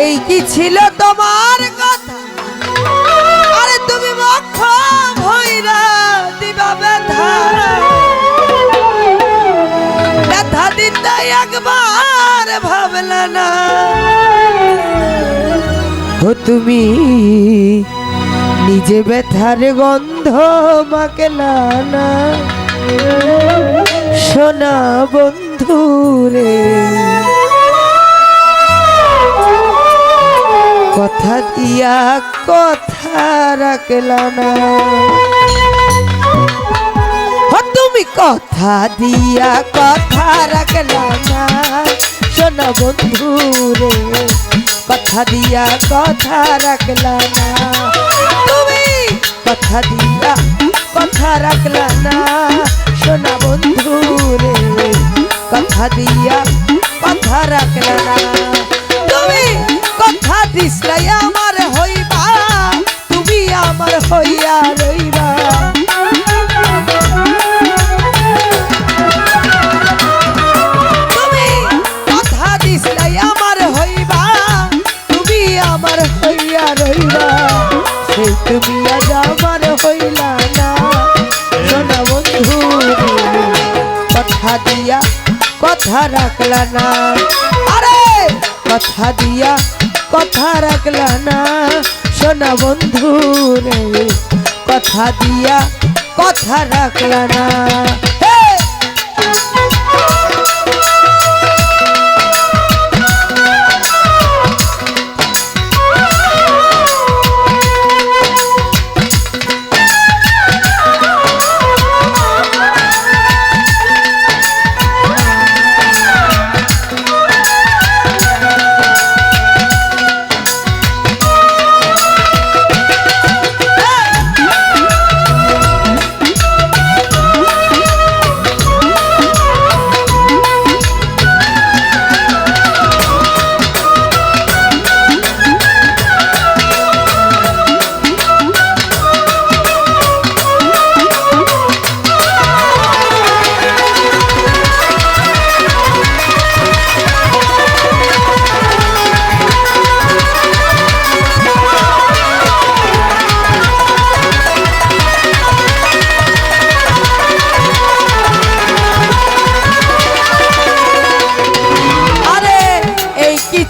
এই কি ছিল তোমার কথা? আরে তুমি মক্ষ ভৈরা দিবা ব্যথা, ব্যথা দিতে একবার ভাবলে না। ও তুমি নিজে ব্যথার গন্ধ মাখলা না, সোনা বন্ধু রে। কথা দিয়া কথা রাখলা না, তুমি কথা দিয়া কথা রাখলা না, সোনা বন্ধু রে। কথা দিয়া কথা রাখলা না, তুমি কথা দিয়া কথা রাখলা না, সোনা বন্ধু রে। কথা দিয়া কথা রাখলা না, তুমি কথা দিসলাই আমার হইবা, তুমি আমার হইয়া রইবা। তুমি কথা দিসলাই আমার হইবা, তুমি আমার হইয়া রইবা। সেই তুমি আজ আমার হইলা না, সোনা বন্ধু কথা দিয়া কথা রাখলা না। আরে কথা দিয়া কথা রাখলা না, সোনা বন্ধু রে। কথা দিয়া কথা রাখলা না।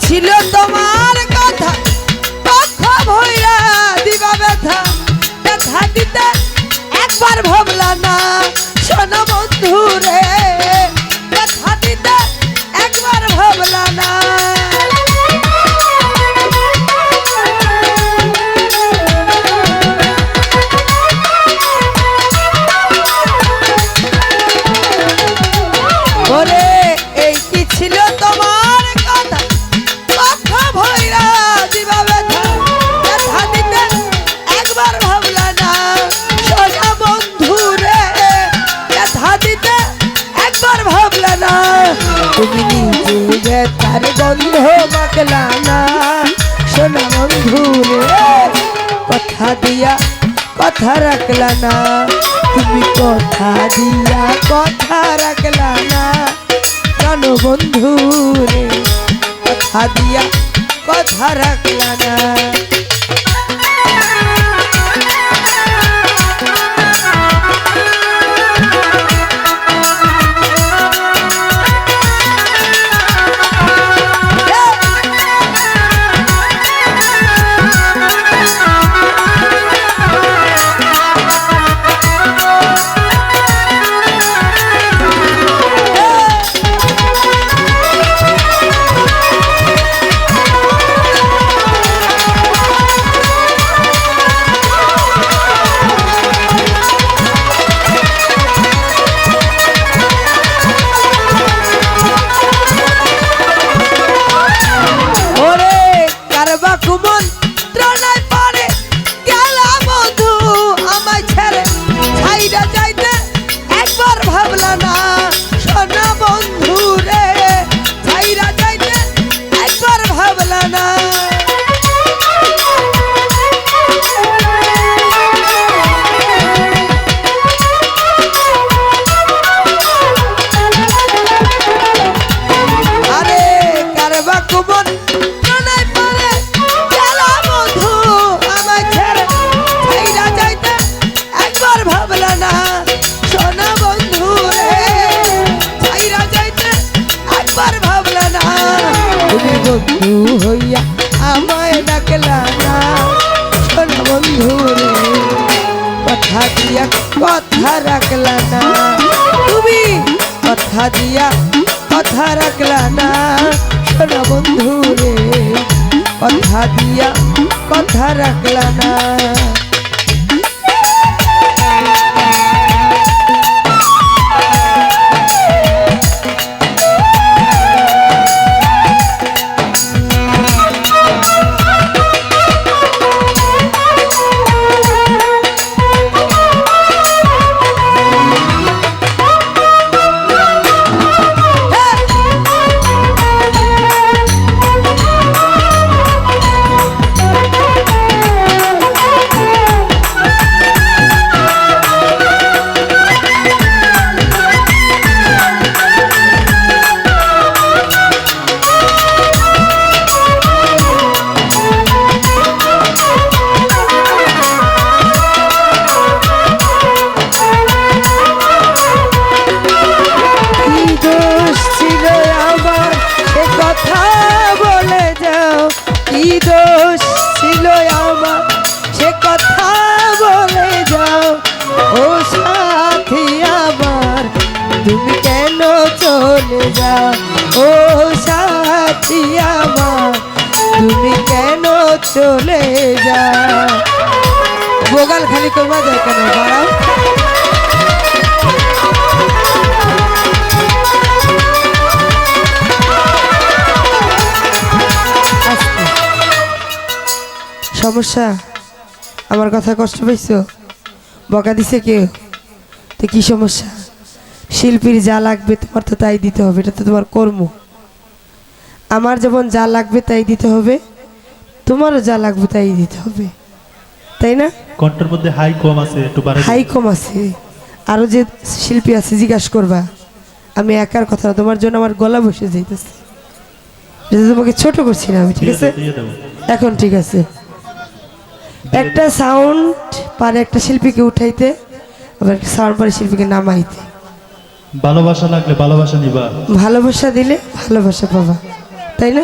ছিল তোমার কথা, কথা ভৈরা দিবা ব্যথা, ব্যথা দিতে একবার ভাবলা না, সোনা বন্ধু রে। ব্যথা দিতে একবার ভাবলা না, ওরে এই কি ছিল তোমার কথা? কথা ভৈরা দিবা ব্যথা, ব্যথা দিতে একবার ভাবলা না, সোনা বন্ধু রে। ব্যথা দিতে একবার ভাবলা না, তুমি নিজে ব্যথার গন্ধ মাখলা না, সোনা বন্ধু রে। কথা দিয়া কথা রাখলা না, তুমি কথা দিয়া কথা রাখলা না, জানো বন্ধু রে। কথা দিয়া কথা রাখলা না। দিয়া কথা রাখলা না, তুমি কথা দিয়া কথা রাখলা না সোনা বন্ধু রে, কথা দিয়া কথা রাখলা না। তুমি কেন চলে যাও ও সাথী আমার, তুমি কেন চলে যাও। বোগাল খালি করবা যায় কেন, বাড়াও। সমস্যা, আমার কথা কষ্ট পাইছো, বকা দিছে কেউ, তো কি সমস্যা? শিল্পীর যা লাগবে তোমার তো তাই দিতে হবে, এটা তো তোমার কর্ম। আমার যেমন যা লাগবে তাই দিতে হবে, তোমারও যা লাগবে তাই দিতে হবে, তাই না? কণ্ঠের মধ্যে হাই কম আছে, একটু বাড়াই। হাই কম আছে, আরো যে শিল্পী আছে জিজ্ঞাসা করবা। আমি একার কথা না, তোমার জন্য আমার গলা বসে যাইতেছে, তোমাকে ছোট করছি না আমি, ঠিক আছে? এখন ঠিক আছে, একটা সাউন্ড পারে একটা শিল্পীকে উঠাইতে, আবার একটা সাউন্ড পারে শিল্পীকে নামাইতে। ভালোবাসা লাগলে ভালোবাসা নিবা, ভালোবাসা দিলে ভালোবাসা পাবা, তাই না?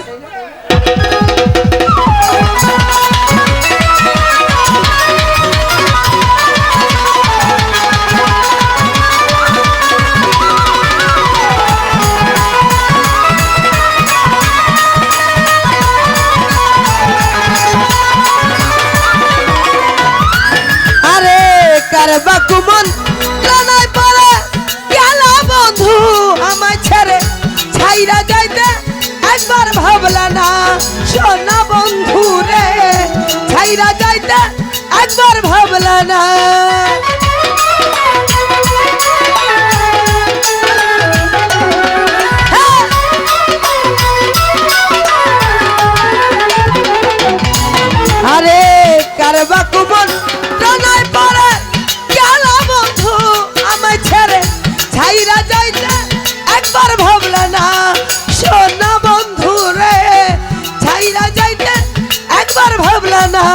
আরে কারবা কুমন জানাই পড়ে গেল বন্ধু আমায় ছেড়ে, ছাইরা যাইতে একবার ভাবলা না সোনা বন্ধু রে, ছাইরা যাইতে একবার ভাবলা না। আরে কারবা কুমন জানাই পড়ে গেল বন্ধু আমায় ছেড়ে, ছাইরা যাইতে একবার ভাবলা না সোনা বন্ধু রে, ছাইরা যাইতে একবার ভাবলা না।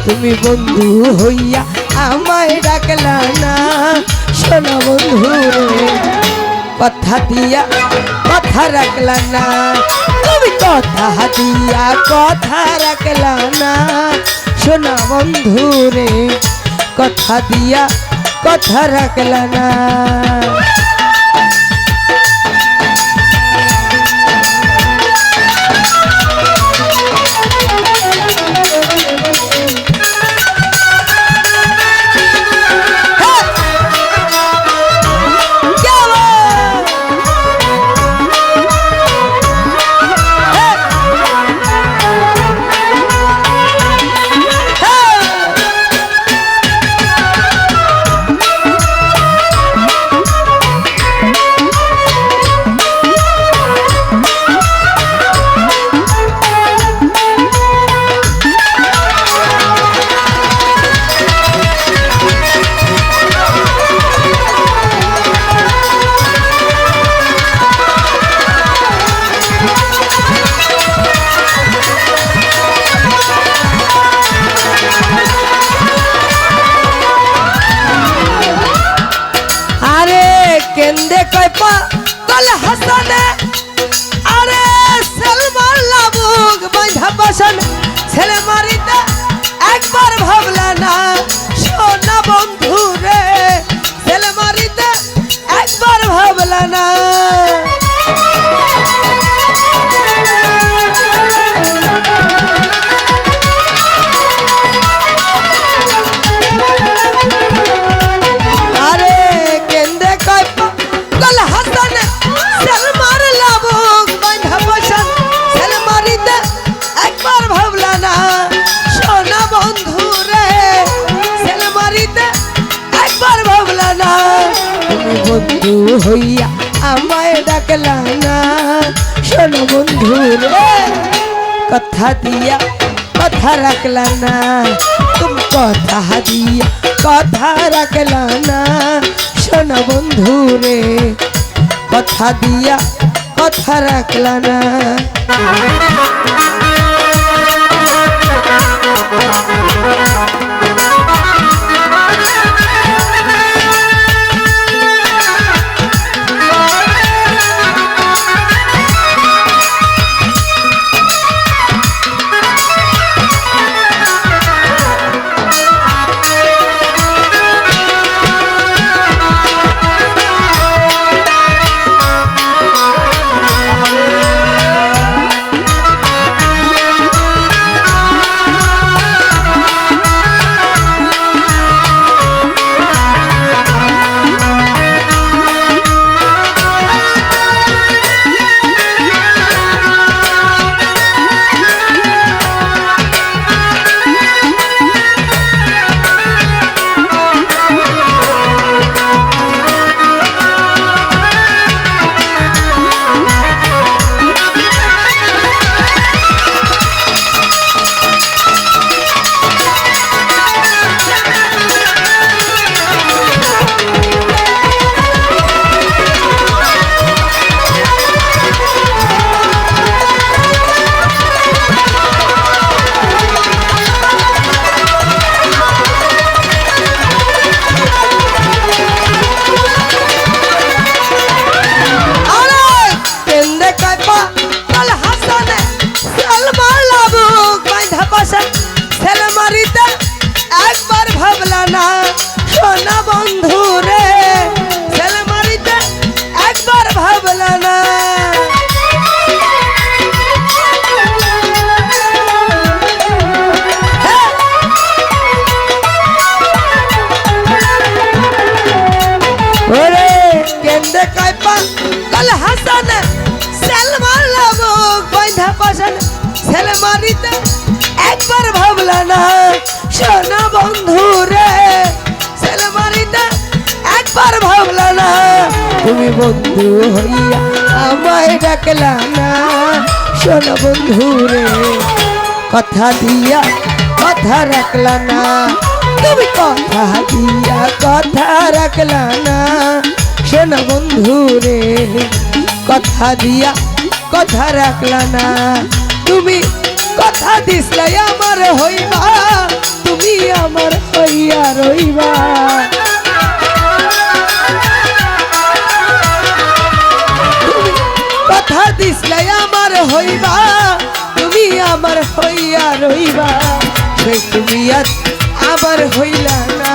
তুমি বন্ধু হইয়া আমায় ডাকলা না সোনা বন্ধু রে, কথা দিয়া কথা রাখলা না, তুমি কথা দিয়া কথা রাখলা না সোনা বন্ধু রে, কথা দিয়া কথা রাখলা না। কেন্দে কইপা কলে হাসানে, আরে সালমান লাবুক বাইধা বসন, ছেলে মারিতে একবার ভাবলা না সোনা বন্ধু না। আরে কেন্দে কয় পাগল হাসান সেলমার লাবুক বাঁধা বসান সেলমারিতে একবার ভাবলা না সোনা বন্ধু রে সেলমারিতে একবার ভাবলা না তুমি বন্ধু হইয়া আমায় ডাকলা না সোনা বন্ধু রে কথা দিয়া কথা রাখলা না তুমি কথা দিয়া কথা রাখলা না সোনা বন্ধু রে কথা দিয়া কথা রাখলা না। সেলমারিতে একবার ভাবলা না সোনা বন্ধু রে সেলমারিতে একবার ভাবলা না। ওরে কেন্দে কয় পাগল হাসান সেলমার লাবুক বাঁধা বসান সেলমারিতে একবার ভাবলা না সোনা বন্ধু রে সেলমারিতে একবার ভাবলা না তুমি বন্ধু হইয়া আমায় ডাকলা না সোনা বন্ধু রে কথা দিয়া কথা রাখলা না তুমি কথা দিয়া কথা রাখলা না সোনা বন্ধু রে কথা দিয়া কথা রাখলা না তুমি কথা দিসলে আমার হইবা তুমি আমার হইয়া রইবা তুমি কথা দিসলে আমার হইবা তুমি আমার হইয়া রইবা সেই তুমি আর আমার হইলা না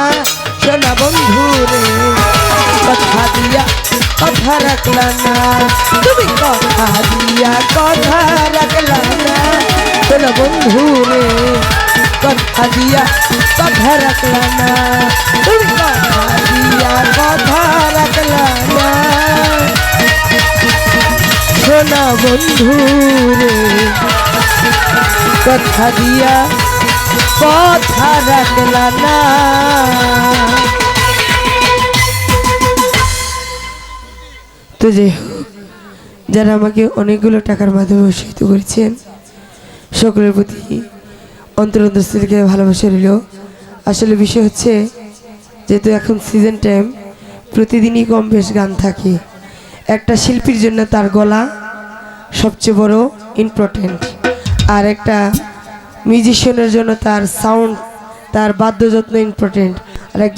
সোনা বন্ধু রে কথা দিয়া কথা রাখলা না তুমি কথা দিয়া কথা রাখলা না সোনা বন্ধু রে কথা দিয়া কথা রাখলা না তুমি কথা দিয়া কথা রাখলা না সোনা বন্ধু রে কথা দিয়া কথা রাখলা না। তো যাই হোক যারা আমাকে অনেকগুলো টাকার মাধ্যমে উৎসাহিত করেছেন সকলের প্রতি অন্তরস্থল থেকে ভালোবাসা রইল। আসলে বিষয় হচ্ছে যেহেতু এখন সিজন টাইম প্রতিদিনই কম বেশ গান থাকে একটা শিল্পীর জন্য তার গলা সবচেয়ে বড় ইম্পর্টেন্ট আর একটা মিউজিশিয়ানের জন্য তার সাউন্ড তার বাদ্যযন্ত্র ইম্পর্টেন্ট আর একজন